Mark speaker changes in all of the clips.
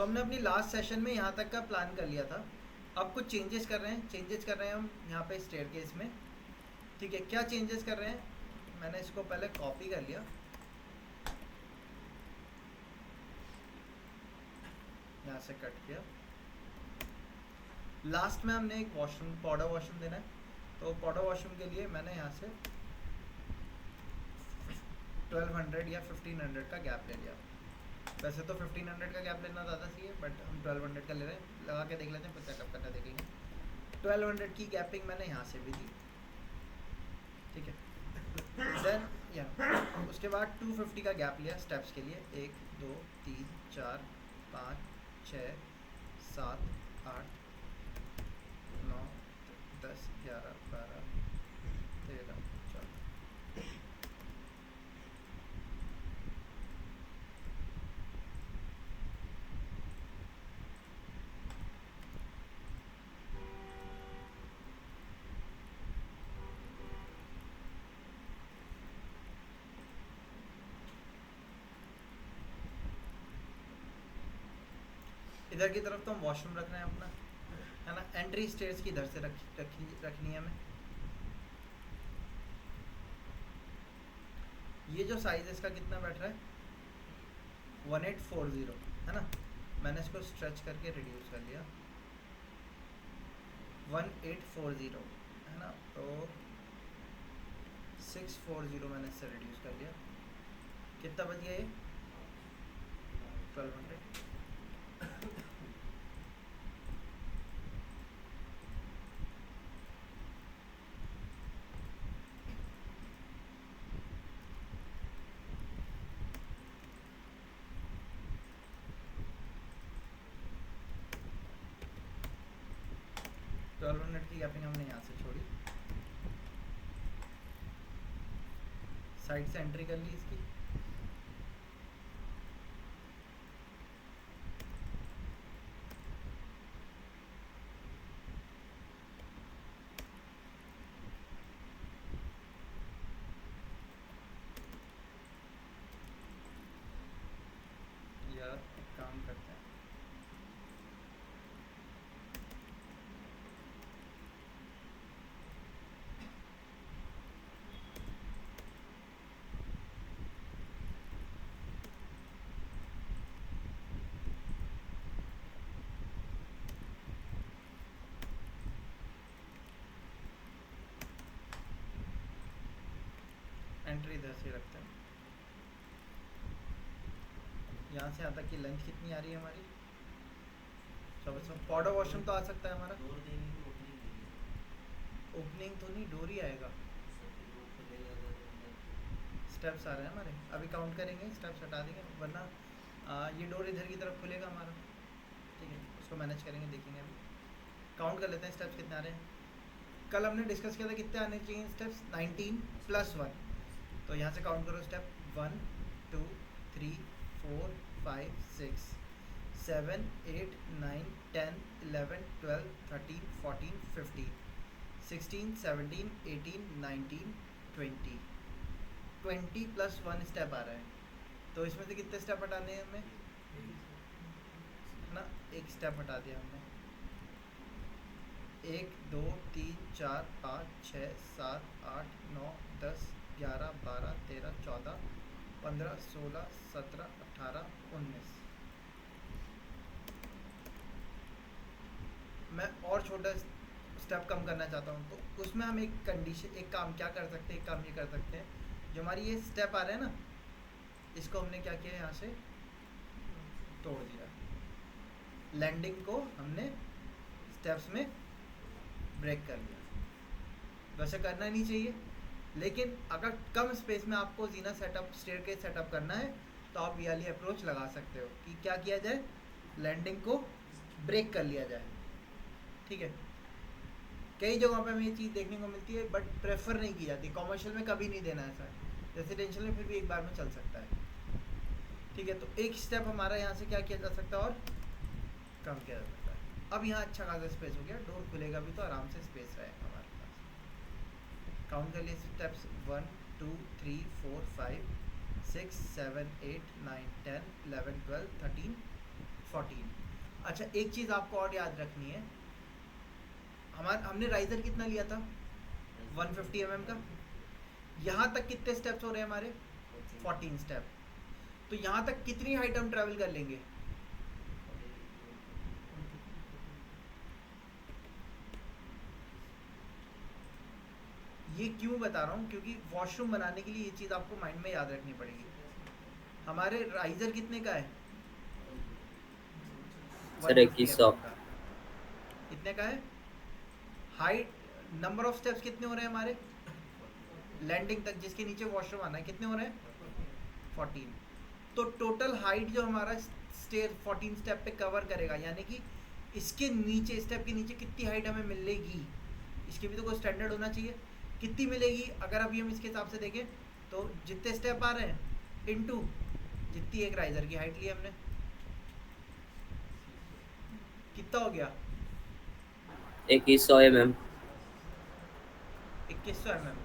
Speaker 1: सो हमने अपनी last session में यहाँ तक का प्लान कर लिया था। अब कुछ चेंजेस कर रहे हैं हम यहाँ पे स्टेयरकेस में। ठीक है, क्या चेंजेस कर रहे हैं, मैंने इसको पहले कॉपी कर लिया, यहाँ से कट किया। लास्ट में हमने एक वॉशरूम, पाउडर वॉशरूम देना है, तो पाउडर वॉशरूम के लिए मैंने यहाँ से 1200 या 1500 का गैप ले लिया। वैसे तो 1500 का गैप लेना ज़्यादा सही है, बट हम 1200 का ले रहे हैं। लगा के देख लेते हैं, फिर सेटअप करना देखेंगे। 1200 की गैपिंग मैंने यहाँ से भी दी। ठीक है, देन या उसके बाद 250 का गैप लिया स्टेप्स के लिए। 1 2 3 4 5 6 7 8 9 10 11 12 13 14। इधर की तरफ तो हम वॉशरूम रख रहे हैं अपना, है ना। एंट्री स्टेयर्स की इधर से रखनी है हमें। ये जो साइज है इसका कितना बैठ रहा है, 1840, है ना। मैंने इसको स्ट्रेच करके रिड्यूस कर लिया, 1840, है ना। तो 640 मैंने इससे रिड्यूस कर लिया। कितना बच गया ये, 1200। 1200 की गैपिंग हमने यहाँ से छोड़ी, साइड से एंट्री कर ली इसकी। यार एक काम करते हैं, एंट्री इधर से रखते हैं। यहाँ से यहाँ तक की लेंथ कितनी आ रही है हमारी, सब पाउडर वॉशरूम तो आ सकता है हमारा। ओपनिंग तो नहीं, डोर ही आएगा। स्टेप्स आ रहे हैं हमारे, अभी काउंट करेंगे, स्टेप्स हटा देंगे, वरना ये डोर इधर की तरफ खुलेगा हमारा। ठीक है, उसको मैनेज करेंगे, देखेंगे। अभी काउंट कर लेते हैं स्टेप्स कितने आ रहे हैं। कल हमने डिस्कस किया था कितने आने चाहिए स्टेप्स, 19 + 1। तो यहाँ से काउंट करो स्टेप, 1 2 3 4 5 6 7 8 9 10 11 12 13 14 15 16 17 18 19 20 20 + 1 स्टेप आ रहा है। तो इसमें से कितने स्टेप हटाने हैं हमें, है ना। एक स्टेप हटा दिया हमने। 1 2 3 4 5 6 7 8 9 10 11 12 13 14 15 16 17 18 19। मैं और छोटा स्टेप कम करना चाहता हूँ, तो उसमें हम एक कंडीशन, एक काम क्या कर सकते हैं, एक काम ये कर सकते हैं। जो हमारी ये स्टेप आ रहा है ना, इसको हमने क्या किया, यहाँ से तोड़ दिया। लैंडिंग को हमने स्टेप्स में ब्रेक कर लिया। वैसे करना नहीं चाहिए, लेकिन अगर कम स्पेस में आपको जीना सेटअप, स्टेयरकेस सेटअप करना है, तो आप ये वाली अप्रोच लगा सकते हो कि क्या किया जाए, लैंडिंग को ब्रेक कर लिया जाए। ठीक है, कई जगहों पे हमें ये चीज़ देखने को मिलती है, बट प्रेफर नहीं की जाती। कॉमर्शियल में कभी नहीं देना ऐसा, रेसिडेंशियल में फिर भी एक बार में चल सकता है। ठीक है, तो एक स्टेप हमारा यहाँ से क्या किया जा सकता है और कम किया जा सकता है। अब यहाँ अच्छा खासा स्पेस हो गया, डोर खुलेगा भी तो आराम से स्पेस रहेगा हमारे पास। काउंट कर लिए स्टेप्स, 1 2 3 4 5 6 7 8 9 10 11 12 13 14। अच्छा, एक चीज़ आपको और याद रखनी है, हमने राइजर कितना लिया था, 150 mm का। यहाँ तक कितने स्टेप्स हो रहे हैं हमारे, 14 स्टेप। तो यहाँ तक कितनी हाइट हम ट्रैवल कर लेंगे, ये क्यों बता रहा हूँ, क्योंकि वॉशरूम बनाने के लिए ये चीज़ आपको माइंड में याद रखनी पड़ेगी। हमारे राइजर कितने का है,
Speaker 2: सर 2100।
Speaker 1: का कितने का है, हाइट, नंबर ऑफ स्टेप्स कितने हो रहे हैं हमारे लैंडिंग तक, जिसके नीचे वॉशरूम आना है, कितने हो रहे हैं 14। तो टोटल हाइट जो हमारा स्टेयर 14 स्टेप पे कवर करेगा, यानी कि इसके नीचे, स्टेप के नीचे कितनी हाइट हमें मिलेगी, इसके भी तो कोई स्टैंडर्ड होना चाहिए, कितनी मिलेगी। अगर अभी हम इसके हिसाब से देखें तो जितने स्टेप आ रहे हैं इनटू जितनी एक राइजर की हाइट ली हमने, कितना हो गया
Speaker 2: 2100 mm।
Speaker 1: 2100 mm,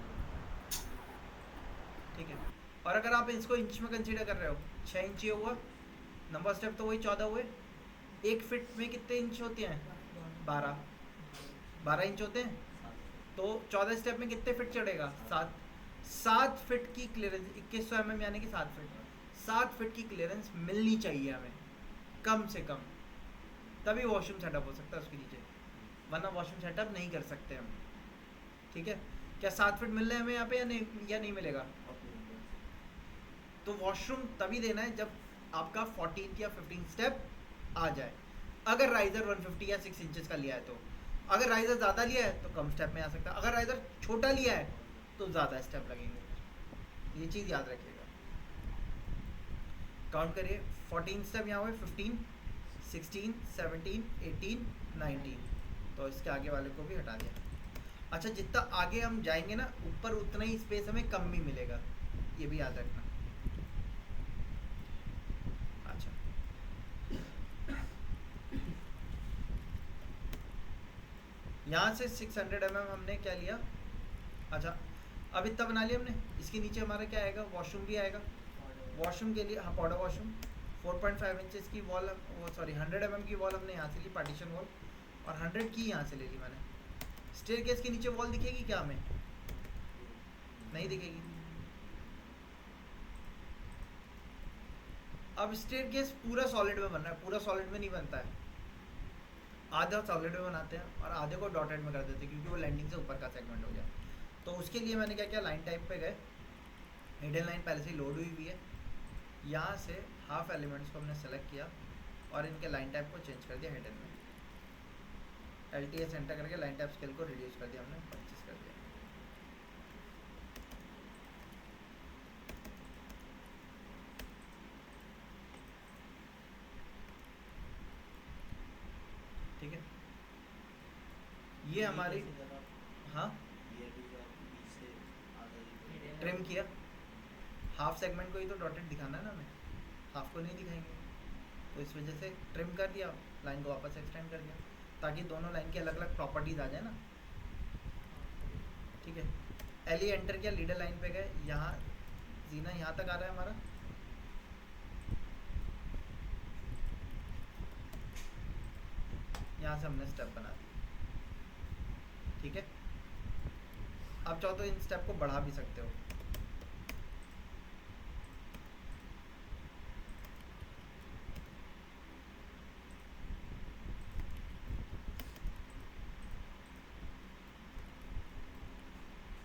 Speaker 1: ठीक है। और अगर आप इसको इंच में कंसीडर कर रहे हो, 6 इंच ही हुआ, नंबर स्टेप तो वही 14 हुए, एक फिट में कितने इंच होते हैं, 12 इंच होते हैं। तो 14 स्टेप में कितने फिट चढ़ेगा, 7 फिट की क्लियरेंस, 2100 mm यानी कि 7 फिट की क्लियरेंस मिलनी चाहिए हमें कम से कम, तभी वॉशरूम सेटअप हो सकता है उसके नीचे, वरना वॉशरूम सेटअप नहीं कर सकते हम। ठीक है, क्या 7 फिट मिल रहे हैं हमें यहाँ पे या नहीं मिलेगा। तो वॉशरूम तभी देना है जब आपका 14 या 15 स्टेप आ जाए, अगर राइजर 150 या 6 इंचेस का लिया है तो। अगर राइजर ज़्यादा लिया है तो कम स्टेप में आ सकता है, अगर राइजर छोटा लिया है तो ज़्यादा स्टेप लगेंगे, ये चीज़ याद रखिएगा। काउंट करिए, 14 स्टेप यहाँ हुए, 15, 16, 17, 18, 19, तो इसके आगे वाले को भी हटा दिया। अच्छा, जितना आगे हम जाएंगे ना ऊपर, उतना ही स्पेस हमें कम भी मिलेगा, ये भी याद रखना। अच्छा, यहाँ से 600 mm हमने क्या लिया, अच्छा अब इतना बना लिया हमने, इसके नीचे हमारा क्या आएगा, वॉशरूम भी आएगा। वॉशरूम के लिए, हाँ पाउडर वॉशरूम, 4.5 इंचेस की वॉल, वो सॉरी 100 mm की वॉल हमने यहाँ से ली, पार्टीशन वॉल, और 100 की यहाँ से ले ली मैंने। स्टेयरकेस के नीचे वॉल दिखेगी क्या हमें, नहीं दिखेगी। अब स्टेयरकेस पूरा सॉलिड में बन रहा है, पूरा सॉलिड में नहीं बनता है, आधा सॉलिड में बनाते हैं और आधे को डॉटेड में कर देते हैं, क्योंकि वो लैंडिंग से ऊपर का सेगमेंट हो गया। तो उसके लिए मैंने क्या किया, लाइन टाइप पे गए, हिडन लाइन पहले से ही लोड हुई हुई है, यहाँ से हाफ एलिमेंट्स को हमने सेलेक्ट किया और इनके लाइन टाइप को चेंज कर दिया हिडन में, LTS एंटर करके लाइन टाइप स्केल को रिड्यूस कर दिया हमने, 25 कर दिया। ठीक है, ये हमारी, हाँ ट्रिम किया, हाफ सेगमेंट को ही तो डॉटेड दिखाना है ना हमें, हाफ को नहीं दिखाएंगे, तो इस वजह से ट्रिम कर दिया, लाइन को वापस एक्सटेंड कर दिया, ताकि दोनों लाइन की अलग अलग प्रॉपर्टीज आ जाए ना। ठीक है, LE एंटर किया, लीडर लाइन पे गए, यहाँ जीना यहाँ तक आ रहा है हमारा, यहाँ से हमने स्टेप बना दी। ठीक है, अब चाहो तो इन स्टेप को बढ़ा भी सकते हो।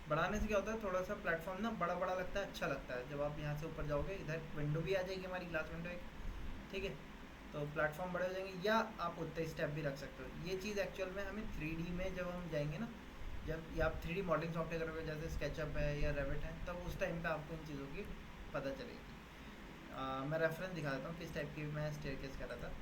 Speaker 1: बढ़ाने से क्या होता है, थोड़ा सा प्लेटफॉर्म ना बड़ा बड़ा लगता है, अच्छा लगता है। जब आप यहाँ से ऊपर जाओगे, इधर विंडो भी आ जाएगी हमारी, ग्लास विंडो एक, ठीक है, तो प्लेटफॉर्म बड़े हो जाएंगे, या आप उतने स्टेप भी रख सकते हो। ये चीज़ एक्चुअल में हमें 3D में जब हम जाएंगे ना, जब या आप 3D मॉडलिंग सॉफ्टवेयर करोगे, जैसे स्केचअप है या रेविट है, तब उस टाइम पे आपको इन चीज़ों की पता चलेगी। मैं रेफरेंस दिखा देता हूँ किस टाइप की मैं स्टेयरकेस कर रहा था।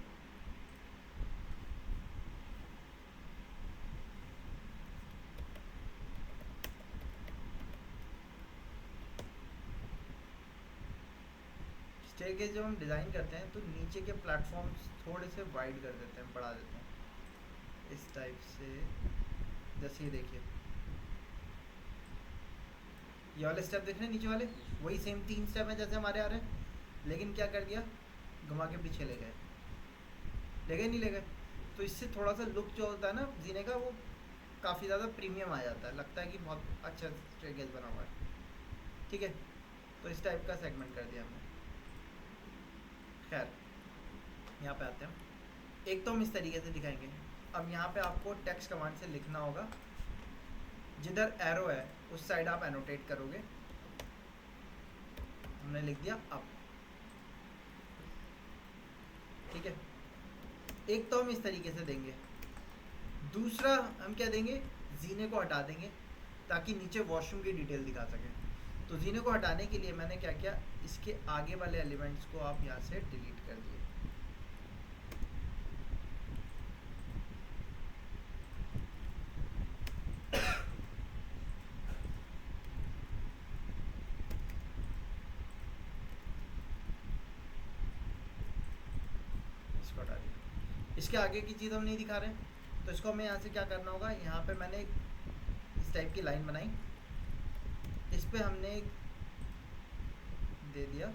Speaker 1: स्टेयरकेस जब हम डिज़ाइन करते हैं तो नीचे के प्लेटफॉर्म्स थोड़े से वाइड कर देते हैं, बढ़ा देते हैं इस टाइप से। जैसे ये देखिए, ये वाले स्टेप देख रहे हैं नीचे वाले, वही सेम 3 स्टेप हैं जैसे हमारे आ रहे हैं, लेकिन क्या कर दिया, घुमा के पीछे ले गए। ले गए नहीं ले गए, तो इससे थोड़ा सा लुक जो होता है ना जीने का वो काफ़ी ज़्यादा प्रीमियम आ जाता है, लगता है कि बहुत अच्छा स्टेयरकेस बना हुआ है। ठीक है, तो इस टाइप का सेगमेंट कर दिया हमने। खैर यहाँ पे आते हैं, एक तो हम इस तरीके से दिखाएंगे। अब यहाँ पे आपको टेक्स्ट कमांड से लिखना होगा, जिधर एरो है उस साइड आप एनोटेट करोगे। हमने लिख दिया अप। ठीक है, एक तो हम इस तरीके से देंगे, दूसरा हम क्या देंगे, जीने को हटा देंगे ताकि नीचे वॉशरूम की डिटेल दिखा सकें। तो जीने को हटाने के लिए मैंने क्या किया, इसके आगे वाले एलिमेंट्स को आप यहाँ से डिलीट कर दिए। इसको हटा दिया, इसके आगे की चीज़ हम नहीं दिखा रहे हैं, तो इसको हमें यहाँ से क्या करना होगा, यहाँ पे मैंने इस टाइप की लाइन बनाई, इस पे हमने दे दिया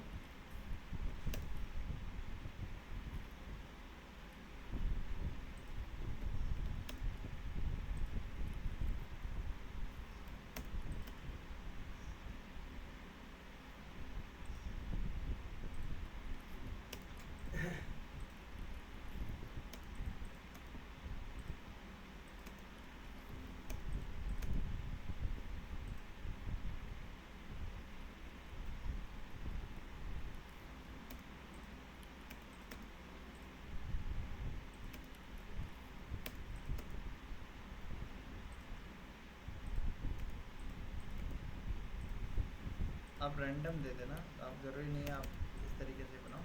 Speaker 1: आप रैंडम दे देना, आप ज़रूरी नहीं है आप इस तरीके से बनाओ,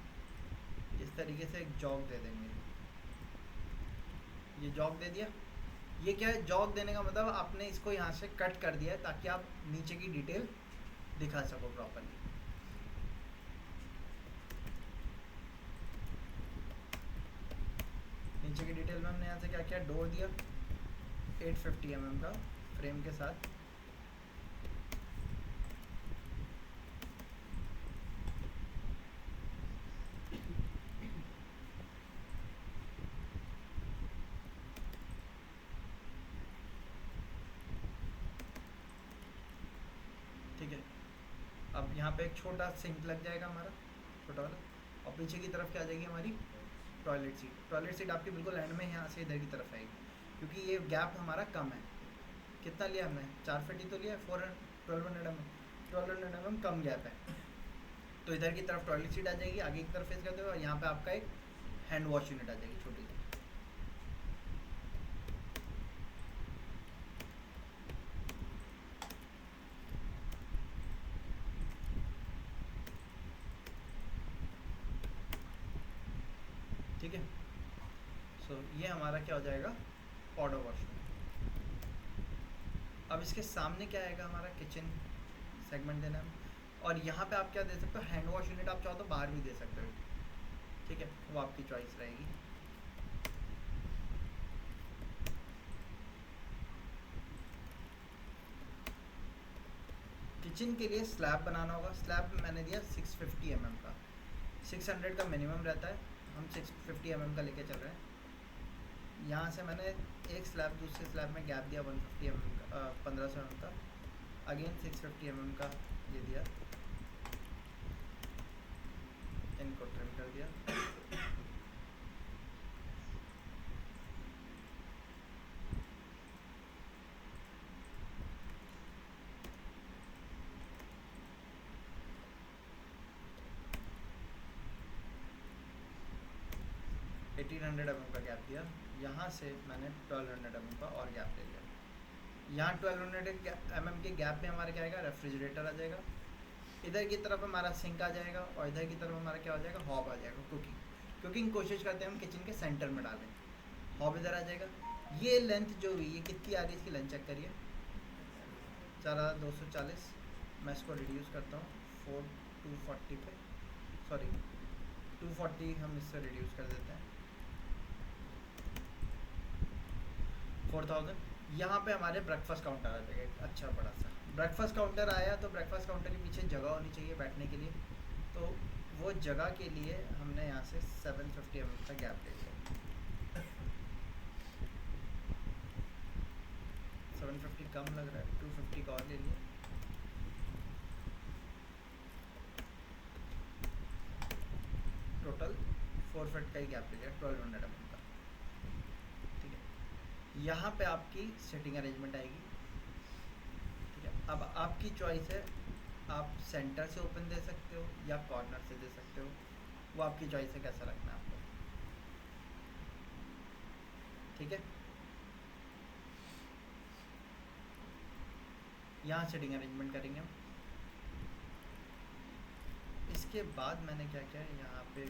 Speaker 1: इस तरीके से एक जॉब दे देंगे। ये जॉब दे दिया, ये क्या है, जॉब देने का मतलब आपने इसको यहाँ से कट कर दिया है ताकि आप नीचे की डिटेल दिखा सको प्रॉपरली। नीचे की डिटेल में हमने यहाँ से क्या किया, डोर दिया 850 mm का फ्रेम के साथ। ठीक है, अब यहाँ पे एक छोटा सिंक लग जाएगा हमारा, छोटा वाला, और पीछे की तरफ क्या आ जाएगी हमारी टॉयलेट सीट। टॉयलेट सीट आपकी बिल्कुल एंड में यहाँ से इधर की तरफ आएगी, क्योंकि ये गैप हमारा कम है। कितना लिया हमने, 4 फीट ही तो लिया है, 1200 mm कम गैप है। तो इधर की तरफ टॉयलेट सीट आ जाएगी, आगे की तरफ फेस करते हुए, और यहाँ पे आपका एक हैंड वॉश यूनिट आ जाएगी छोटी सी। ठीक है, सो ये हमारा क्या हो जाएगा, पॉडो वॉशरूम। अब इसके सामने क्या आएगा, हमारा किचन सेगमेंट देना है, और यहाँ पे आप क्या दे सकते हो, हैंड वॉश यूनिट आप चाहो तो बाहर भी दे सकते हो। ठीक है, वो आपकी चॉइस रहेगी। किचन के लिए स्लैब बनाना होगा, स्लैब मैंने दिया 650 mm का, 600 का मिनिमम रहता है, हम 650 mm का लेके चल रहे हैं। यहाँ से मैंने एक स्लैब दूसरे स्लैब में गैप दिया 150 mm का, 1500 mm का, अगेन 650 mm का ये दिया, इनको ट्रिम कर दिया। एटीन 1800 mm का गैप दिया, यहाँ से मैंने 1200 mm का और गैप ले लिया। यहाँ 1200 mm के गैप में हमारा क्या आएगा, रेफ्रिजरेटर आ जाएगा, इधर की तरफ हमारा सिंक आ जाएगा, और इधर की तरफ हमारा क्या हो जाएगा, हॉब आ जाएगा। कुकिंग कोशिश करते हैं हम किचन के सेंटर में डालें, हॉब इधर आ जाएगा। ये लेंथ जो हुई ये कितनी आ रही है, इसकी लेंथ चेक करिए, 4240। मैं इसको रिड्यूस करता हूँ 240 पे, सॉरी 240 हम इससे रिड्यूस कर देते हैं 4000। यहाँ पे हमारे ब्रेकफास्ट काउंटर आ जाएगा एक अच्छा बड़ा सा ब्रेकफास्ट काउंटर आया, तो ब्रेकफास्ट काउंटर के पीछे जगह होनी चाहिए बैठने के लिए, तो वो जगह के लिए हमने यहाँ से 750 mm का गैप ले लिया। कम लग रहा है, 250 का और ले लिए। टोटल 4 फीट का ही गैप ले लिया, 1200 mm का। ठीक है, यहाँ पे आपकी सेटिंग अरेंजमेंट आएगी। ठीक है, अब आपकी चॉइस है, आप सेंटर से ओपन दे सकते हो या कॉर्नर से दे सकते हो, वो आपकी चॉइस है कैसा रखना है आपको। ठीक है, यहाँ सेटिंग अरेंजमेंट करेंगे हम। इसके बाद मैंने क्या किया, यहाँ पे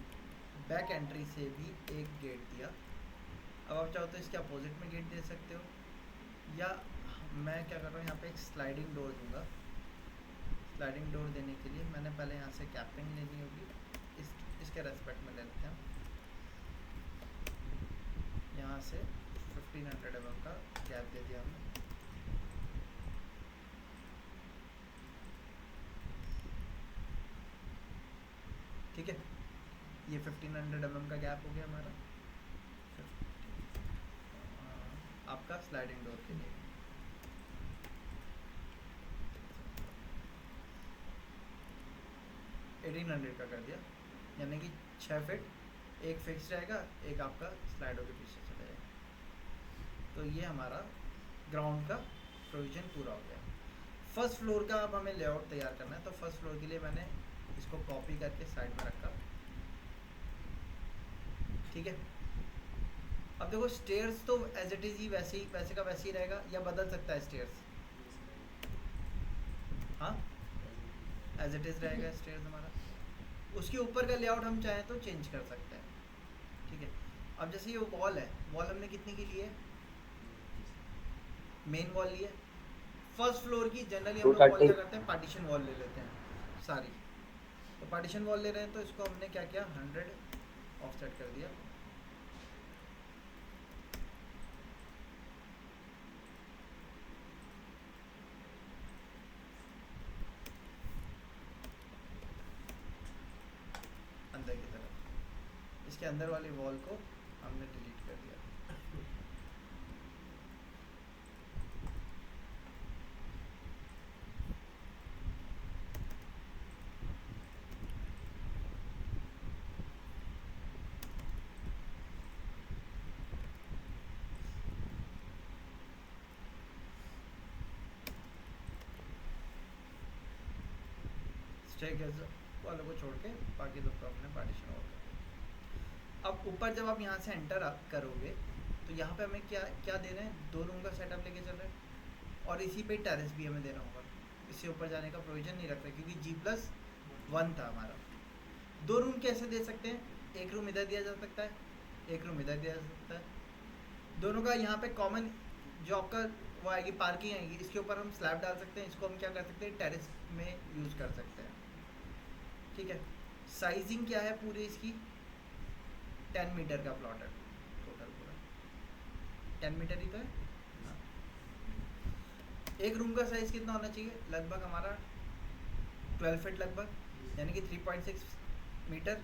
Speaker 1: बैक एंट्री से भी एक गेट दिया। अब आप चाहो तो इसके अपोजिट में गेट दे सकते हो, या मैं क्या कर रहा हूँ, यहाँ पे एक स्लाइडिंग डोर दूंगा। स्लाइडिंग डोर देने के लिए मैंने पहले यहाँ से कैपिंग लेनी होगी, इसके रेस्पेक्ट में ले लेते हैं। यहाँ से 1500 mm का गैप दे दिया हमने। ठीक है, ये 1500 mm का गैप हो गया हमारा आपका स्लाइडिंग डोर के लिए। एटीन 1800 का कर दिया, यानी कि 6 फीट एक फिक्स रहेगा, एक आपका स्लाइड होकर पीछे चला जाएगा। तो ये हमारा ग्राउंड का प्रोविजन पूरा हो गया। फर्स्ट फ्लोर का अब हमें लेआउट तैयार करना है, तो फर्स्ट फ्लोर के लिए मैंने इसको कॉपी करके साइड में रखा। ठीक है, अब देखो स्टेयर्स तो एज इट इज़ ही वैसे का वैसे ही रहेगा, या बदल सकता है स्टेयर्स? हाँ, एज इट इज़ रहेगा स्टेयर्स हमारा। उसके ऊपर का लेआउट हम चाहें तो चेंज कर सकते हैं। ठीक है, अब जैसे ये वॉल है, वॉल हमने कितने की ली है? मेन वॉल ली है। फर्स्ट फ्लोर की जनरली हम लोग वॉल क्या करते हैं, पार्टीशन वॉल ले लेते हैं सारी। तो पार्टीशन वॉल ले रहे हैं, तो इसको हमने क्या किया, 100 ऑफसेट कर दिया। अंदर की तरफ इसके अंदर वाली वॉल को हमने डिलीट कर दिया। स्टेयरकेस वालों को छोड़ के बाकी दो को हमने पार्टीशन वॉल कर दिया। अब ऊपर जब आप यहाँ से एंटर करोगे, तो यहाँ पे हमें क्या क्या दे रहे हैं, 2 रूम का सेटअप लेके चल रहे हैं, और इसी पे टेरेस भी हमें देना होगा। इससे ऊपर जाने का प्रोविजन नहीं रख रहे, क्योंकि G+1 था हमारा। 2 रूम कैसे दे सकते हैं, एक रूम इधर दिया जा सकता है, एक रूम इधर दिया जा सकता है। दोनों का यहाँ पे कॉमन जो आपका वो आएगी, पार्किंग आएगी, इसके ऊपर हम स्लैब डाल सकते हैं। इसको हम क्या कर सकते हैं, टेरेस में यूज़ कर सकते हैं। ठीक है, साइजिंग क्या है पूरी इसकी, 10 मीटर का प्लॉट है टोटल, पूरा 10 मीटर ही तो है। हाँ, एक रूम का साइज़ कितना होना चाहिए, लगभग हमारा 12 फीट लगभग, यानी कि 3.6 मीटर,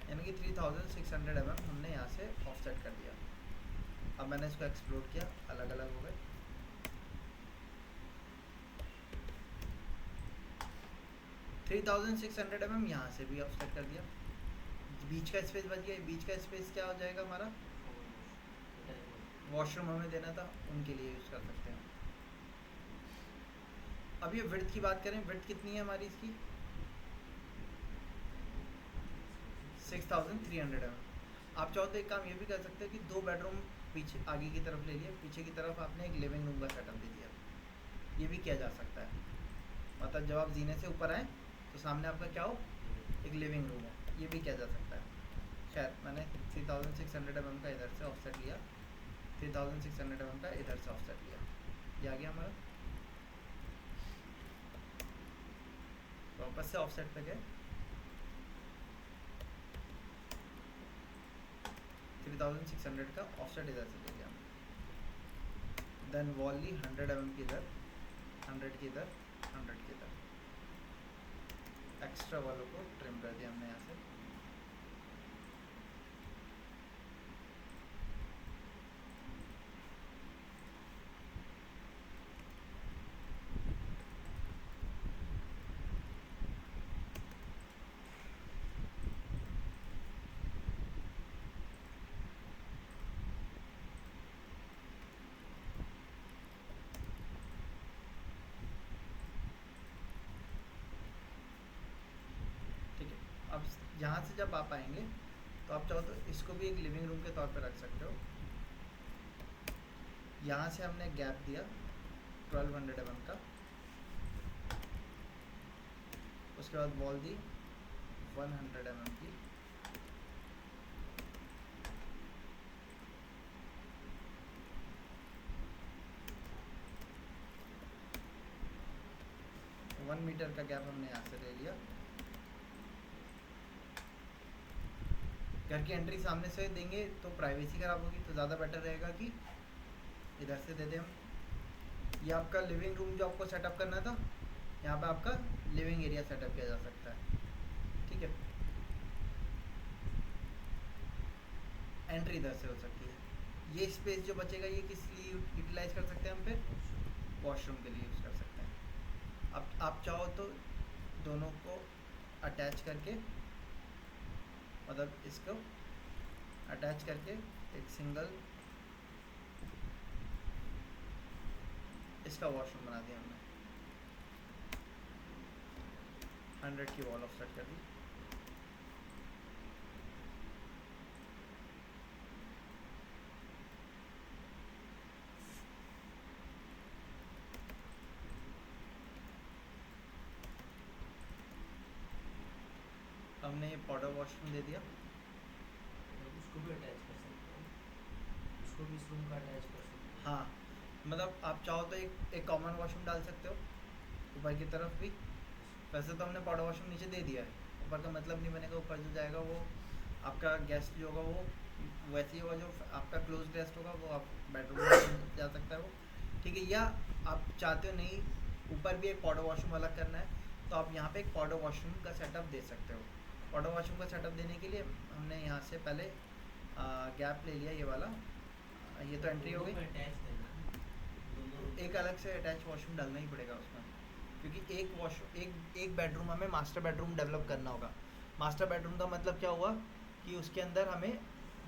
Speaker 1: यानी कि 3600 mm हमने यहाँ से ऑफसेट कर दिया। अब मैंने इसको एक्सप्लोर किया, अलग अलग हो गए। थ्री 3600 mm यहाँ से भी ऑफसेट कर दिया। बीच का स्पेस बच गया। बीच का स्पेस क्या हो जाएगा हमारा, वॉशरूम हमें देना था, उनके लिए यूज़ कर सकते हैं। अब ये विड्थ की बात करें, विड्थ कितनी है हमारी इसकी, 6300 mm। आप चाहो तो एक काम ये भी कर सकते हो कि 2 बेडरूम पीछे आगे की तरफ ले लिया, पीछे की तरफ आपने एक लिविंग रूम का सेटअप दे दिया। ये भी किया जा सकता है, मतलब जब आप जीने से ऊपर आए तो सामने आपका क्या हो, एक लिविंग रूम हो, ये भी किया जा सकता है। खैर, मैंने 3600 mm का इधर से ऑफसेट लिया, 3600 mm का इधर से ऑफसेट लिया, ये आ गया हमारा। वापस से ऑफसेट पे गए, 3600 का ऑफसेट इधर से ले लिया। देन वॉल ली 100 mm की इधर, 100 की इधर, 100 की इधर। एक्स्ट्रा वालों को ट्रिम कर दिया हमने यहाँ से। यहाँ से जब आप आएंगे तो आप चाहो तो इसको भी एक लिविंग रूम के तौर पे रख सकते हो। यहाँ से हमने गैप दिया 1200 mm का, उसके बाद वॉल दी 100 mm की, वन मीटर का गैप हमने यहाँ से ले लिया। घर की एंट्री सामने से देंगे तो प्राइवेसी खराब होगी, तो ज़्यादा बेटर रहेगा कि इधर से दे दें हम। ये आपका लिविंग रूम जो आपको सेटअप करना था, यहाँ पे आपका लिविंग एरिया सेटअप किया जा सकता है, ठीक है। एंट्री इधर से हो सकती है। ये स्पेस जो बचेगा ये किस लिए यूटिलाइज कर सकते हैं हम, फिर वॉशरूम के लिए यूज़ कर सकते हैं। अब आप चाहो तो दोनों को अटैच करके, मतलब इसको अटैच करके एक सिंगल इसका वॉशरूम बना दिया हमने। 100 की वॉल ऑफसेट कर दी। हमने ये पाउडर वॉशरूम दे दिया।
Speaker 3: उसको भी अटैच कर सकते हो, उसको भी इस रूम का अटैच कर सकते हो।
Speaker 1: हाँ, मतलब आप चाहो तो एक कॉमन वॉशरूम डाल सकते हो ऊपर की तरफ भी। वैसे तो हमने पाउडर वॉशरूम नीचे दे दिया है, ऊपर का मतलब नहीं बनेगा। ऊपर जो जाएगा वो आपका गेस्ट जो होगा वो वैसे ही होगा, जो आपका क्लोज गेस्ट होगा वो आप बेडरूम में जा सकता है वो, ठीक है। या आप चाहते हो नहीं ऊपर भी एक पाउडर वॉशरूम अलग करना है, तो आप यहाँ पे एक पाउडर वॉशरूम का सेटअप दे सकते हो। पाउडर वॉशरूम का सेटअप देने के लिए हमने यहाँ से पहले गैप ले लिया, ये वाला। ये तो एंट्री हो गई।
Speaker 3: अटैच देना है, दोनों
Speaker 1: एक अलग से अटैच वॉशरूम डालना ही पड़ेगा उसमें, क्योंकि एक बेडरूम हमें मास्टर बेडरूम डेवलप करना होगा। मास्टर बेडरूम का मतलब क्या हुआ कि उसके अंदर हमें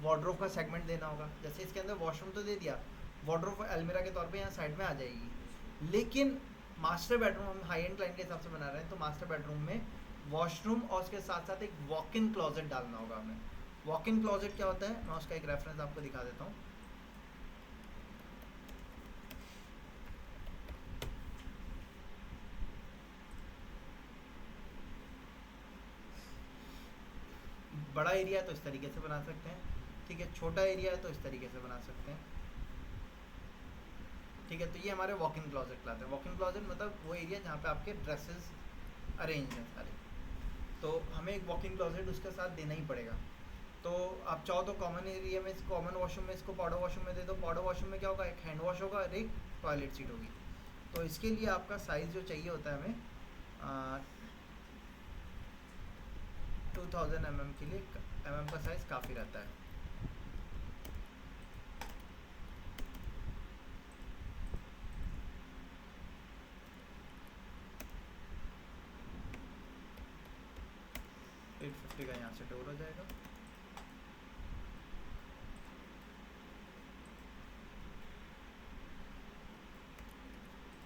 Speaker 1: वार्डरोब का सेगमेंट देना होगा। जैसे इसके अंदर वॉशरूम तो दे दिया, वार्डरोब अलमीरा के तौर पे यहाँ साइड में आ जाएगी। लेकिन मास्टर बेडरूम हम हाई एंड क्लाइंट के हिसाब से बना रहे हैं, तो मास्टर बेडरूम में वॉशरूम और उसके साथ साथ एक वॉक इन क्लोजेट डालना होगा हमें। वॉक इन क्लोजेट क्या होता है, मैं उसका एक रेफरेंस आपको दिखा देता हूँ। बड़ा एरिया है तो इस तरीके से बना सकते हैं, ठीक है। छोटा एरिया है तो इस तरीके से बना सकते हैं, ठीक है। तो ये हमारे वॉक इन क्लोजेट कहलाते हैं। वॉक इन क्लोजेट मतलब वो एरिया जहाँ पे आपके ड्रेसेस अरेंज हैं सारे, तो हमें एक वॉक इन क्लोजेट उसके साथ देना ही पड़ेगा। तो आप चाहो तो कॉमन एरिया में, कॉमन वॉशरूम में इसको पाउडर वॉशरूम में दे दो। पाउडर वॉशरूम में क्या होगा, एक हैंड वॉश होगा और एक टॉयलेट सीट होगी। तो इसके लिए आपका साइज़ जो चाहिए होता है हमें 2000 mm के लिए, mm का साइज़ काफ़ी रहता है। एट 50 का यहाँ से डोर हो जाएगा।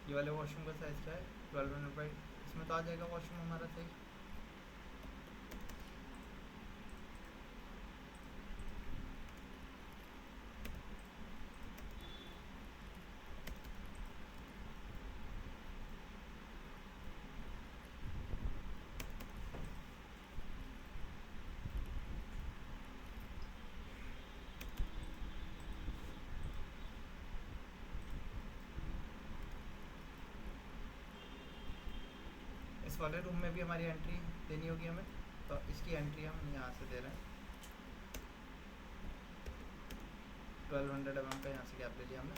Speaker 1: ये वाले वॉशरूम का साइज़ क्या है, 1200 बाई, इसमें तो आ जाएगा वॉशरूम हमारा सही। इस वाले रूम में भी हमारी एंट्री देनी होगी हमें, तो इसकी एंट्री हम यहाँ से दे रहे हैं। 1200 mm का यहाँ से गैप ले लिया हमने।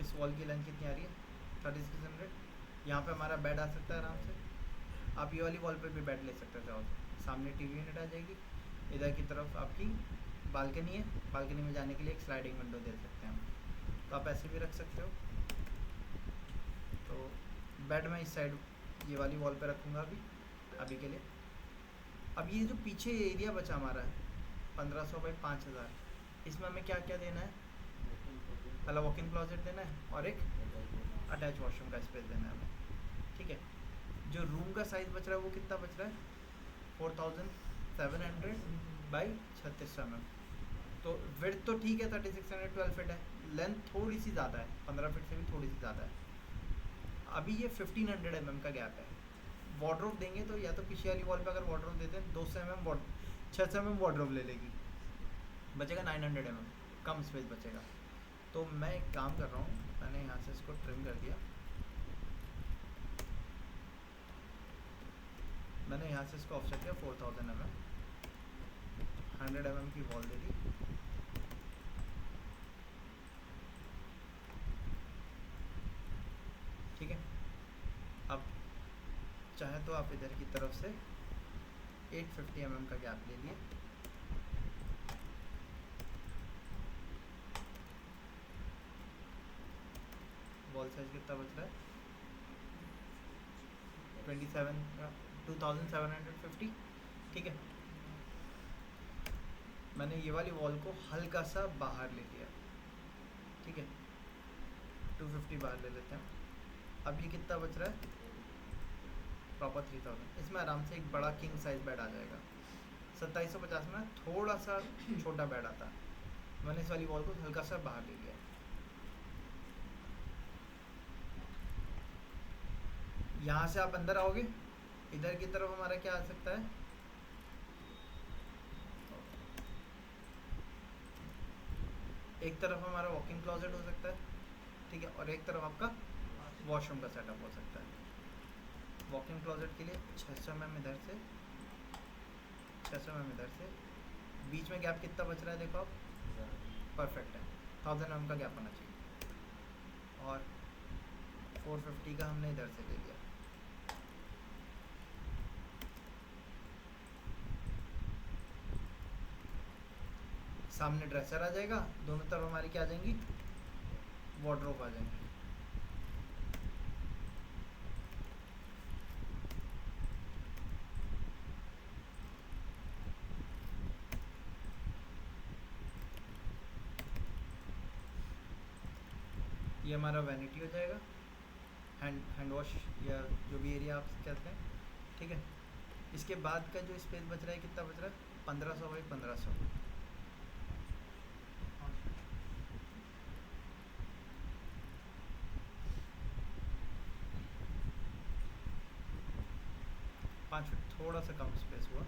Speaker 1: इस वॉल की लेंथ कितनी आ रही है, 3600। यहाँ पे हमारा बेड आ सकता है आराम से। आप ये वाली वॉल पे भी बेड ले सकते हो। सामने टीवी यूनिट आ जाएगी, इधर की तरफ आपकी बालकनी है, बालकनी में जाने के लिए एक स्लाइडिंग विंडो दे सकते हैं हम, तो आप ऐसे भी रख सकते हो। तो बेड में इस साइड ये वाली वॉल पे रखूँगा अभी के लिए। अब ये जो पीछे एरिया बचा हमारा है, 1500 बाई 5000। इसमें हमें क्या क्या देना है? पहला वॉक इन क्लोजेट देना है और एक अटैच वॉशरूम का स्पेस देना है हमें, ठीक है। जो रूम का साइज़ बच रहा है वो कितना बच रहा है? 4700 बाई 3600 mm। तो विड्थ तो ठीक है 3612 फीट है, लेंथ थोड़ी सी ज़्यादा है, 15 फीट से भी थोड़ी सी ज़्यादा है। अभी ये 1500 mm का गैप है। वार्डरोब देंगे तो या तो पीछे वाली वॉल पे अगर वार्डरोब देते हैं 200 mm 600 mm वार्डरोब ले लेगी, बचेगा 900 mm, कम स्पेस बचेगा। तो मैं एक काम कर रहा हूँ, मैंने यहाँ से इसको ट्रिम कर दिया, मैंने यहाँ से इसको ऑफसेट किया 4000 mm, 100 mm की वॉल दे दी। ठीक है, अब चाहे तो आप इधर की तरफ से 850 mm का गैप ले लिए, वॉल साइज कितना बच रहा है? 2750, ठीक है। मैंने ये वाली वॉल को हल्का सा बाहर ले लिया, ठीक है, 250 बाहर ले लेते हैं। अब ये कितना बच रहा है? प्रॉपर 3000। इसमें आराम से एक बड़ा किंग साइज बेड आ जाएगा। 2750 में थोड़ा सा छोटा बेड आता है, मैंने इस वाली वॉल को हल्का सा बाहर ले लिया। यहाँ से आप अंदर आओगे, इधर की तरफ हमारा क्या आ सकता है? एक तरफ हमारा वॉक इन क्लोजेट हो सकता है, ठीक है, और एक तरफ आपका वॉशरूम का सेटअप हो सकता है। वॉक इन क्लोजेट के लिए 600 mm इधर से, 600 mm इधर से, बीच में गैप कितना बच रहा है देखो आप, परफेक्ट है, 1000 mm का गैप होना चाहिए। और 450 का हमने इधर से ले लिया। सामने ड्रेसर आ जाएगा, दोनों तरफ हमारी क्या आ जाएंगी? वार्डरोब आ जाएंगी। ये हमारा वैनिटी हो जाएगा, हैंड वॉश या जो भी एरिया आप कहते हैं, ठीक है। इसके बाद का जो स्पेस बच रहा है कितना बच रहा है? 1500 बाई 1500। पाँच फीट थोड़ा सा कम स्पेस हुआ।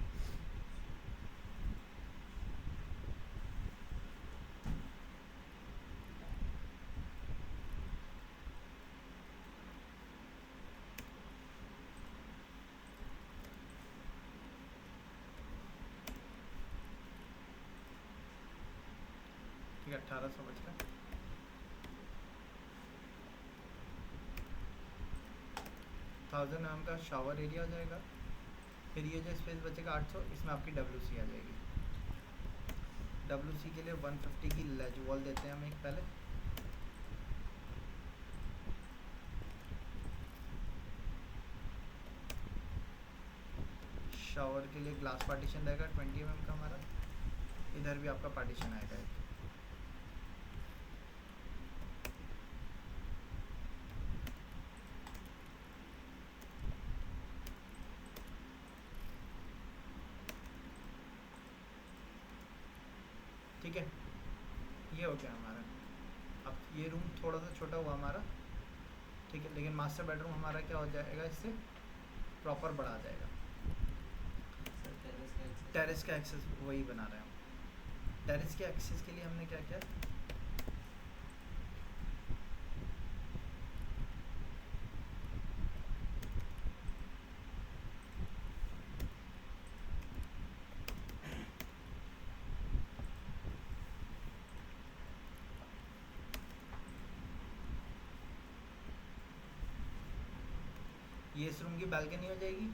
Speaker 1: ठीक है, 1800 बच रहा है। 1000 mm का शावर एरिया हो जाएगा। फिर ये जो स्पेस बचेगा 800, इसमें आपकी WC आ जाएगी। WC के लिए 150 की लेज वॉल देते हैं हम एक पहले, शावर के लिए ग्लास पार्टीशन रहेगा 20 mm का हमारा, इधर भी आपका पार्टीशन आएगा एक। ठीक है, ये हो गया हमारा। अब ये रूम थोड़ा सा छोटा हुआ हमारा, ठीक है, लेकिन मास्टर बेडरूम हमारा क्या हो जाएगा, इससे प्रॉपर बड़ा आ जाएगा। टेरेस का एक्सेस वही बना रहे हैं हम। टेरेस के एक्सेस के लिए हमने क्या किया? ये इस रूम की बालकनी हो जाएगी।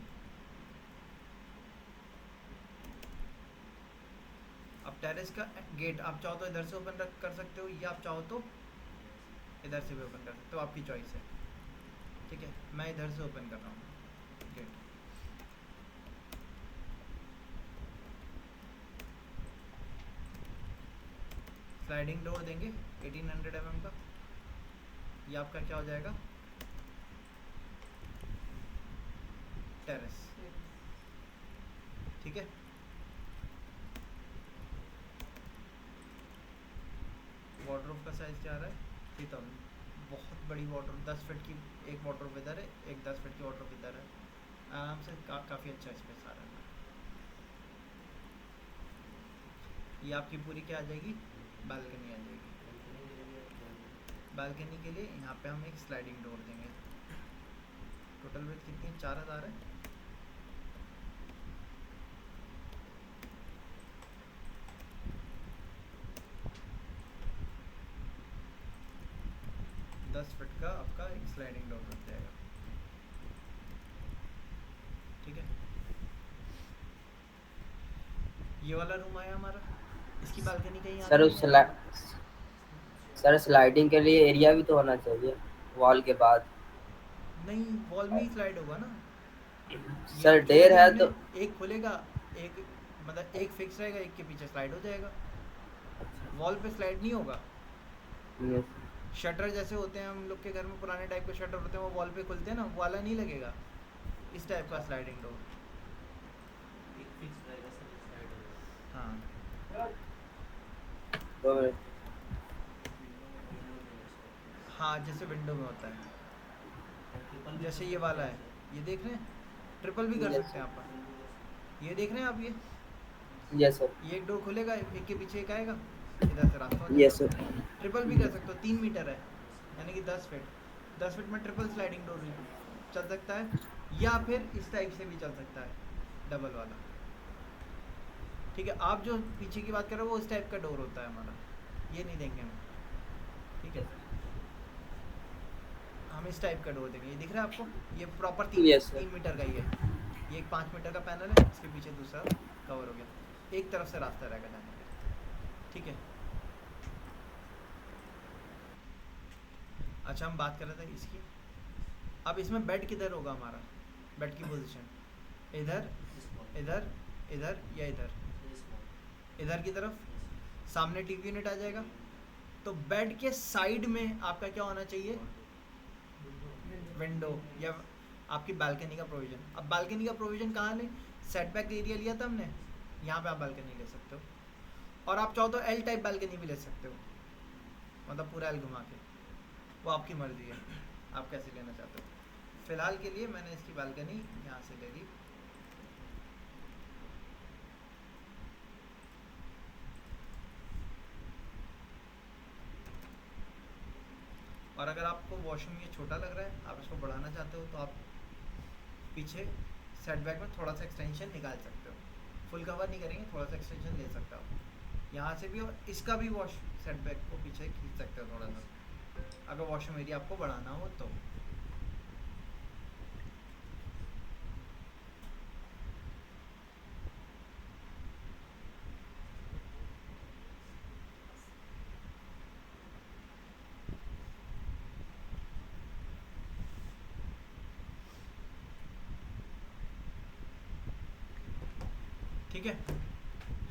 Speaker 1: अब टेरेस का गेट आप चाहो तो इधर से ओपन कर सकते हो, या आप चाहो तो इधर से भी ओपन कर सकते हो, आपकी चॉइस है, ठीक है। मैं इधर से ओपन कर रहा हूँ गेट। स्लाइडिंग डोर देंगे 1800 का। ये आपका क्या हो जाएगा, टेरेस। ठीक है, वार्डरोब का साइज़ क्या आ रहा है, 3000। बहुत बड़ी वार्डरोब, 10 फीट की एक वार्डरोब इधर है, एक 10 फीट की वार्डरोब इधर है, आराम से काफ़ी अच्छा स्पेस आ रहा है। ये आपकी पूरी क्या आ जाएगी, बालकनी आ जाएगी। बालकनी के लिए यहाँ पे हम एक स्लाइडिंग डोर देंगे। टोटल विड्थ कितनी है, 4000 है। दस फीट का आपका एक स्लाइडिंग डोर बन जाएगा। ठीक है, ये वाला रूम आया हमारा, इसकी बालकनी कहीं
Speaker 2: सर
Speaker 1: आती
Speaker 2: उस
Speaker 1: है?
Speaker 2: सर स्लाइडिंग के लिए एरिया भी तो होना चाहिए वॉल के बाद।
Speaker 1: नहीं, वॉल में ही स्लाइड होगा ना। ये
Speaker 2: सर
Speaker 1: जो
Speaker 2: डेर
Speaker 1: भी
Speaker 2: है
Speaker 1: हमने
Speaker 2: तो
Speaker 1: एक खोलेगा, एक मतलब एक फिक्स रहेगा, एक के पीछे स्लाइड हो जाएगा। वॉल पे स्लाइड नहीं होगा।
Speaker 2: यस,
Speaker 1: शटर जैसे होते हैं हम लोग के घर में, पुराने टाइप के शटर होते हैं, वो वॉल पे खुलते हैं ना, वो वाला नहीं लगेगा। इस टाइप का स्लाइडिंग डोर।
Speaker 3: एक फिक्स रहेगा सर, एक साइड होगा।
Speaker 1: हाँ
Speaker 2: तो
Speaker 3: विंडो में सर।
Speaker 1: हाँ, जैसे विंडो में होता है,
Speaker 3: ट्रिपल भी
Speaker 1: जैसे
Speaker 3: कर
Speaker 1: ये
Speaker 3: सकते
Speaker 1: वाला
Speaker 3: हैं
Speaker 1: है,
Speaker 3: सर।
Speaker 1: ये देख रहे हैं, ट्रिपल भी कर
Speaker 2: यस
Speaker 1: सकते हैं आप।
Speaker 3: ट्रिपल भी कर सकते
Speaker 1: ये देख रहे हैं आप,
Speaker 2: यस सर,
Speaker 1: ये एक डोर खुलेगा, एक के पीछे एक आएगा, इधर से रास्ता हो
Speaker 2: यस
Speaker 1: जाएगा।
Speaker 2: सर,
Speaker 1: ट्रिपल भी कर सकते हो, 3 मीटर है,
Speaker 3: हैं। Yes sir.
Speaker 1: यानी कि 10 फीट। 10 फीट में ट्रिपल स्लाइडिंग डोर चल सकता है, या फिर इस टाइप से भी चल सकता है, डबल वाला। ठीक है, आप जो पीछे की बात कर रहे हो वो इस टाइप का डोर होता है हमारा, ये नहीं देंगे हम। ठीक है, हम इस टाइप का डोर देंगे। ये दिख रहा है आपको, ये प्रॉपर तीन
Speaker 2: यस सर,
Speaker 1: तीन मीटर का ही है। ये एक 5 मीटर का पैनल है, इसके पीछे दूसरा कवर हो गया, एक तरफ से रास्ता रहेगा जाने का। ठीक है, अच्छा हम बात कर रहे थे इसकी। अब इसमें बेड किधर होगा हमारा, बेड की पोजीशन इधर,
Speaker 3: स्मॉल।
Speaker 1: इधर, इधर या इधर,
Speaker 3: स्मॉल।
Speaker 1: इधर की तरफ।
Speaker 3: यस
Speaker 1: सामने टीवी यूनिट आ जाएगा।
Speaker 3: सर।
Speaker 1: तो बेड के साइड में आपका क्या होना चाहिए, विंडो या आपकी बालकनी का प्रोविज़न। अब बालकनी का प्रोविज़न कहाँ लें, सेटबैक एरिया लिया था हमने, यहाँ पे आप बालकनी ले सकते हो। और आप चाहो तो एल टाइप बालकनी भी ले सकते हो, मतलब पूरा एल घुमा के, वो आपकी मर्ज़ी है, आप कैसे लेना चाहते हो। फ़िलहाल के लिए मैंने इसकी बालकनी यहाँ से ले ली। और अगर आपको वॉशरूम ये छोटा लग रहा है, आप इसको बढ़ाना चाहते हो, तो आप पीछे सेटबैक में थोड़ा सा एक्सटेंशन निकाल सकते हो। फुल कवर नहीं करेंगे, थोड़ा सा एक्सटेंशन ले सकते हो यहाँ से भी, और इसका भी वॉश सेटबैक को पीछे खींच सकते हो थोड़ा सा, अगर वॉशरूम एरिया आपको बढ़ाना हो तो। ठीक है,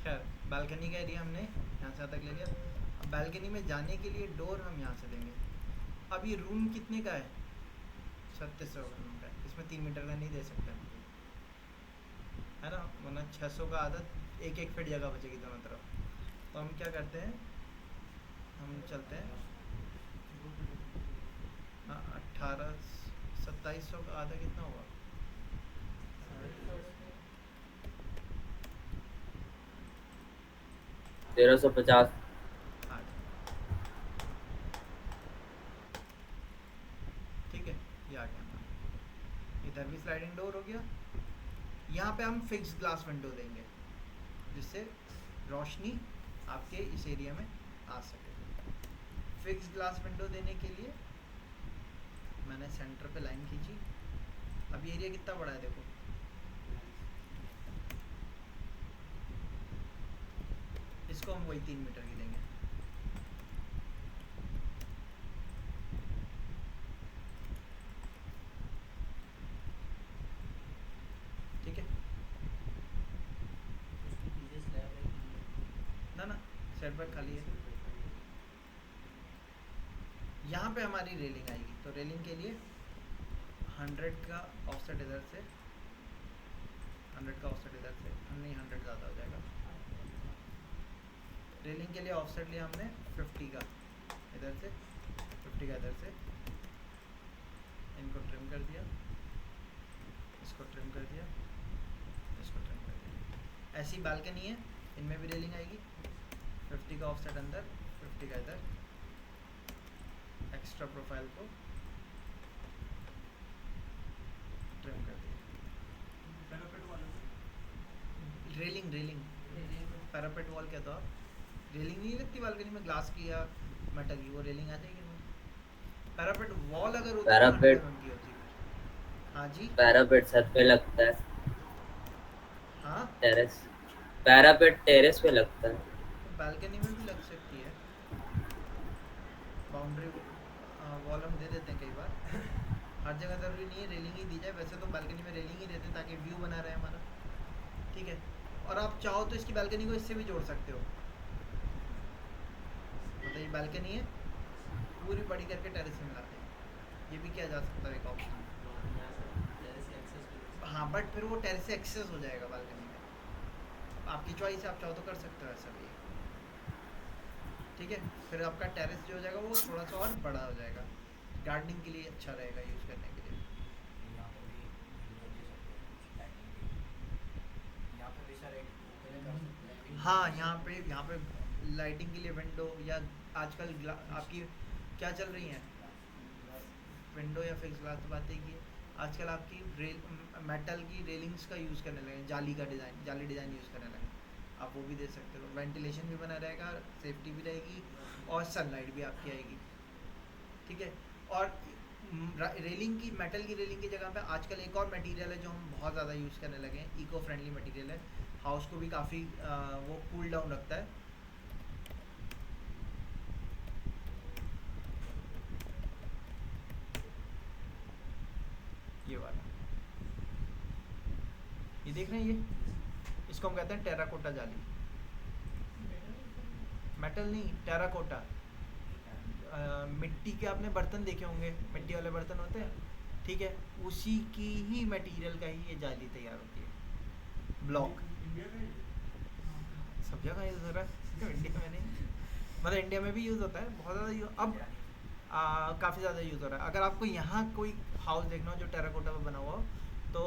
Speaker 1: खैर बालकनी का एरिया हमने यहाँ से तक ले लिया। अब बालकनी में जाने के लिए डोर हम यहाँ से देंगे। अब ये रूम कितने का है, 3600 रूम का है, इसमें 3 मीटर का नहीं दे सकते हम, है ना, वरना 600 का आदत, एक एक फीट जगह बचेगी दोनों तरफ। तो हम क्या करते हैं, हम चलते हैं, हाँ 18 2700 का आधा कितना होगा,
Speaker 2: 1350।
Speaker 1: हाँ ठीक है, ये आ गया हमारा। इधर भी स्लाइडिंग डोर हो गया। यहाँ पे हम फिक्स ग्लास विंडो देंगे, जिससे रोशनी आपके इस एरिया में आ सके। फिक्स ग्लास विंडो देने के लिए मैंने सेंटर पे लाइन खींची। अब ये एरिया कितना बड़ा है देखो, इसको हम वही 3 मीटर की देंगे। ठीक है,
Speaker 3: उसके पीछे स्लैब है कि
Speaker 1: ना ना सेटबैक खाली है, यहाँ पे हमारी रेलिंग आएगी, तो रेलिंग के लिए 100 का ऑफसेट इधर से, 100 का ऑफसेट इधर से, नहीं 100 ज़्यादा हो जाएगा। रेलिंग के लिए ऑफसेट लिया हमने 50 का इधर से, 50 का इधर से, इनको ट्रिम कर दिया, इसको ट्रिम कर दिया, इसको ट्रिम कर दिया। ऐसी बालकनी है, इनमें भी रेलिंग आएगी, 50 का ऑफसेट अंदर, 50 का इधर, एक्स्ट्रा प्रोफाइल को ट्रिम कर दिया। रेलिंग रेलिंग पैरापेट वॉल कहते हो आप, रेलिंग नहीं लगती बालकनी में ग्लास की या मेटल की, वो रेलिंग आ जाएगी ना। पैरापेट वॉल अगर होती है तो 100
Speaker 2: पैरापेट
Speaker 1: mm की होती है। हाँ जी,
Speaker 2: पैरापेट छत पे लगता है,
Speaker 1: हाँ
Speaker 2: टेरेस, पैरापेट टेरेस पे लगता है।
Speaker 1: बालकनी में भी लग सकती है, बाउंड्री वॉल हम दे देते हैं कई बार। हर जगह ज़रूरी नहीं है रेलिंग ही दी जाए, वैसे तो बालकनी में रेलिंग ही देते हैं ताकि व्यू बना रहे हमारा, ठीक है। और आप चाहो तो इसकी बालकनी को इससे भी जोड़ सकते हो, मतलब ये बालकनी है पूरी बड़ी करके टेरेस में मिलाते हैं, ये भी किया जा सकता है एक ऑप्शन। हाँ बट फिर वो टेरेस से एक्सेस हो जाएगा बालकनी में, आपकी चॉइस है, आप चाहो तो कर सकते हो ऐसा भी, ठीक है। फिर आपका टेरेस जो हो जाएगा वो थोड़ा सा और बड़ा हो जाएगा, गार्डनिंग के लिए अच्छा रहेगा यूज़ करने के लिए। हाँ यहाँ पे लाइटिंग के लिए विंडो, या आजकल आपकी क्या चल रही हैं, विंडो या फिक्स ग्लास, तो बात है कि आजकल आपकी मेटल की रेलिंग्स का यूज़ करने लगे, जाली का डिज़ाइन, जाली डिज़ाइन यूज़ करने लगे, आप वो भी दे सकते हो, वेंटिलेशन भी बना रहेगा, सेफ्टी भी रहेगी और सनलाइट भी आपकी आएगी, ठीक है। और रेलिंग की, मेटल की रेलिंग की जगह पे आजकल एक और मटेरियल है जो हम बहुत ज़्यादा यूज़ करने लगे हैं, इको फ्रेंडली मटेरियल है, हाउस को भी काफ़ी वो कूल डाउन रखता है। ये वाला, ये देख रहे हैं, ये इसको हम कहते हैं टेराकोटा जाली, मेटल नहीं टेराकोटा। मिट्टी के आपने बर्तन देखे होंगे, मिट्टी वाले बर्तन होते हैं, ठीक है, उसी की ही मटेरियल का ही ये जाली तैयार होती है, ब्लॉक। सब जगह यूज़ हो रहा है, इंडिया में नहीं, मतलब इंडिया में भी यूज़ होता है बहुत ज़्यादा, अब काफ़ी ज़्यादा यूज़ हो रहा है। अगर आपको यहाँ कोई हाउस देखना हो जो टेराकोटा में बना हुआ हो, तो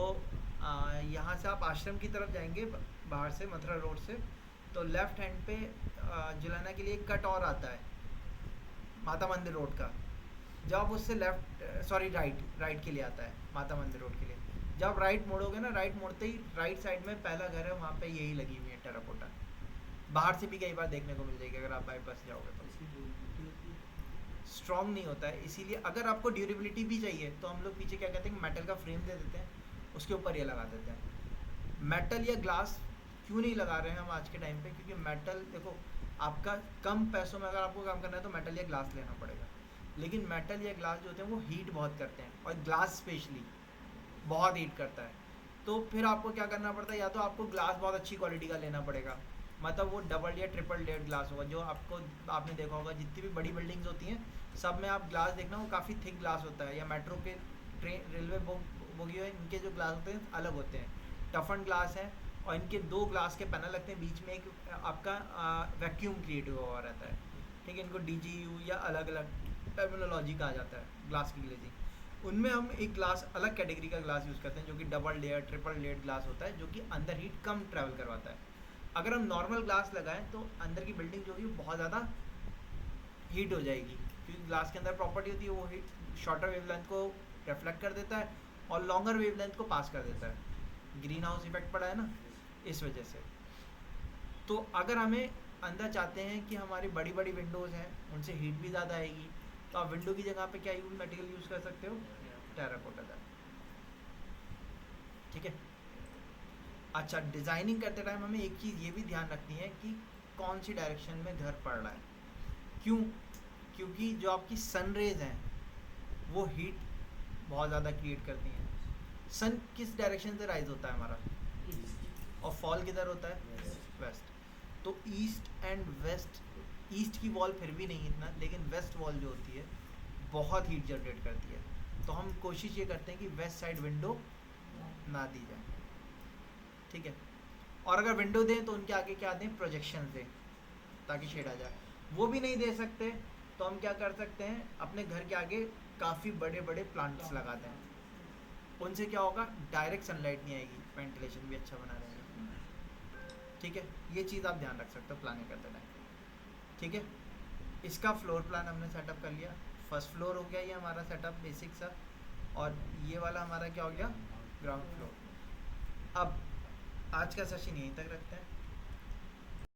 Speaker 1: यहाँ से आप आश्रम की तरफ जाएंगे बाहर से, मथुरा रोड से, तो लेफ़्ट हैंड पे जुलाना के लिए एक कट और आता है माता मंदिर रोड का, जब आप उससे राइट के लिए आता है माता मंदिर रोड के लिए, जब आप राइट मोड़ोगे ना, राइट मोड़ते ही राइट साइड में पहला घर है, वहाँ पे यही लगी हुई है टेराकोटा। बाहर से भी कई बार देखने को मिल जाएगी अगर आप बाईपास जाओगे तो। स्ट्रॉन्ग नहीं होता है, इसीलिए अगर आपको ड्यूरेबिलिटी भी चाहिए तो हम लोग पीछे क्या कहते हैं, मेटल का फ्रेम दे देते हैं, उसके ऊपर ये लगा देते हैं। मेटल या ग्लास क्यों नहीं लगा रहे हैं हम आज के टाइम पे, क्योंकि मेटल देखो, आपका कम पैसों में अगर आपको काम करना है तो मेटल या ग्लास लेना पड़ेगा, लेकिन मेटल या ग्लास जो होते हैं वो हीट बहुत करते हैं, और ग्लास स्पेशली बहुत हीट करता है। तो फिर आपको क्या करना पड़ता है, या तो आपको ग्लास बहुत अच्छी क्वालिटी का लेना पड़ेगा, मतलब वो डबल या ट्रिपल लेयर ग्लास होगा, जो आपको, आपने देखा होगा जितनी भी बड़ी बिल्डिंग्स होती हैं सब में आप ग्लास देखना वो काफ़ी थिक ग्लास होता है, या मेट्रो के ट्रेन रेलवे बोगी है, इनके जो ग्लास होते हैं अलग होते हैं, टफन ग्लास है, और इनके 2 ग्लास के पैनल लगते हैं, बीच में एक आपका वैक्यूम क्रिएट हुआ रहता है, ठीक है। इनको DGU या अलग अलग टर्मिनोलॉजी कहा जाता है ग्लास की ग्लेजिंग। उनमें हम एक ग्लास, अलग कैटेगरी का ग्लास यूज़ करते हैं जो कि double layer triple layer glass होता है, जो कि अंदर हीट कम ट्रैवल करवाता है। अगर हम नॉर्मल ग्लास लगाएं तो अंदर की बिल्डिंग जो होगी वो बहुत ज़्यादा हीट हो जाएगी, क्योंकि ग्लास के अंदर प्रॉपर्टी होती है वो हीट शॉर्टर वेवलेंथ को रिफ्लेक्ट कर देता है और लॉन्गर वेवलेंथ को पास कर देता है, ग्रीन हाउस इफेक्ट पड़ा है ना इस वजह से। तो अगर हमें अंदर चाहते हैं कि हमारी बड़ी बड़ी विंडोज़ हैं उनसे हीट भी ज़्यादा आएगी, तो आप विंडो की जगह पे क्या मटेरियल यूज़ कर सकते हो, टेराकोटा का, ठीक है। अच्छा, डिज़ाइनिंग करते टाइम हमें एक चीज़ ये भी ध्यान रखनी है कि कौन सी डायरेक्शन में घर पड़ रहा है, क्यों, क्योंकि जो आपकी सन रेज हैं वो हीट बहुत ज़्यादा क्रिएट करती हैं। सन किस डायरेक्शन से राइज होता है हमारा, और फॉल किधर होता है, वेस्ट। तो ईस्ट एंड वेस्ट, ईस्ट की वॉल फिर भी नहीं इतना, लेकिन वेस्ट वॉल जो होती है बहुत हीट जनरेट करती है, तो हम कोशिश ये करते हैं कि वेस्ट साइड विंडो ना दी जाए, ठीक है। और अगर विंडो दें तो उनके आगे क्या दें, प्रोजेक्शन दें ताकि शेड आ जाए। वो भी नहीं दे सकते तो हम क्या कर सकते हैं, अपने घर के आगे काफ़ी बड़े बड़े प्लांट्स लगा दें, उनसे क्या होगा, डायरेक्ट सनलाइट नहीं आएगी, वेंटिलेशन भी अच्छा बना रहेगा, ठीक है। ये चीज़ आप ध्यान रख सकते हो प्लानिंग करते टाइम, ठीक है। इसका फ्लोर प्लान हमने सेटअप कर लिया, फर्स्ट फ्लोर हो गया ये हमारा सेटअप बेसिक सा, और ये वाला हमारा क्या हो गया, ग्राउंड फ्लोर। अब आज का सेशन यहीं तक रखते हैं।